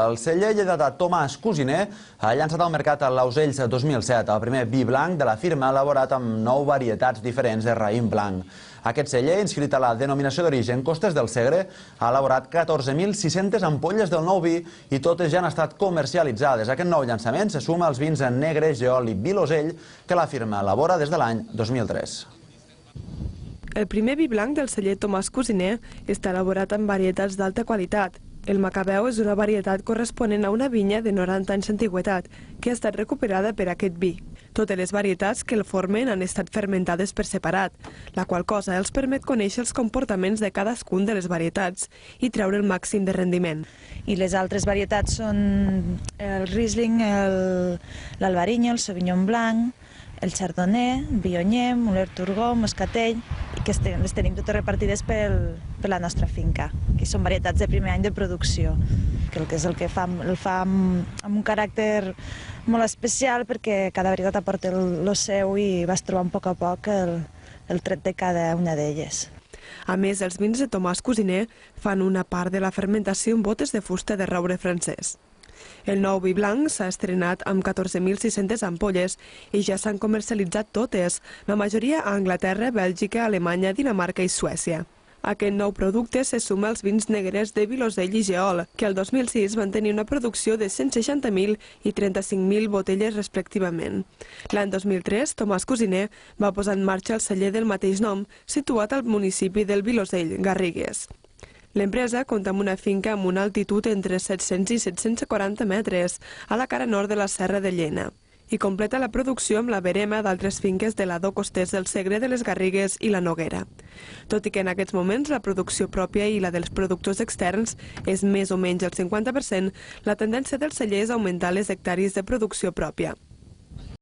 El celler lleidatà Tomàs Cusiner ha llançat al mercat l'Ausells 2007, el primer vi blanc de la firma elaborat amb 9 varietats diferents de raïm blanc. Aquest celler, inscrit a la denominació d'origen Costes del Segre, ha elaborat 14.600 ampolles del nou vi i totes ja han estat comercialitzades. Aquest nou llançament se suma als vins en negre, geol i vilosell que la firma elabora des de l'any 2003. El primer vi blanc del celler Tomàs Cusiner està elaborat amb varietats d'alta qualitat. El Macabeu és una varietat corresponent a una vinya de 90 anys d'antiguitat que ha estat recuperada per aquest vi. Totes les varietats que el formen han estat fermentades per separat, la qual cosa els permet conèixer els comportaments de cadascun de les varietats i treure el màxim de rendiment. I les altres varietats són el Riesling, l'Albariño, el Sauvignon Blanc, el Chardonnay, Viognier, Muller Turgó, Moscatell, i que les tenim totes repartides per la nostra finca, que són varietats de primer any de producció, que és el que fa amb un caràcter molt especial perquè cada varietat aporta el seu i vas trobant a poc el tret de cada una d'elles. A més, els vins de Tomàs Cusiner fan una part de la fermentació en botes de fusta de roure francès. El nou vi blanc s'ha estrenat amb 14.600 ampolles i ja s'han comercialitzat totes, la majoria a Anglaterra, Bèlgica, Alemanya, Dinamarca i Suècia. Aquest nou producte se suma als vins negres de vilosell i geol, que el 2006 van tenir una producció de 160.000 i 35.000 botelles respectivament. L'any 2003, Tomàs Cusiner va posar en marxa el celler del mateix nom, situat al municipi del Vilosell, Garrigues. L'empresa compta amb una finca amb una altitud entre 700 i 740 metres, a la cara nord de la Serra de Llena, i completa la producció amb la verema d'altres finques de l'Adó Costers del Segre, de les Garrigues i la Noguera. Tot i que en aquests moments la producció pròpia i la dels productors externs és més o menys el 50%, la tendència del celler és augmentar les hectàrees de producció pròpia.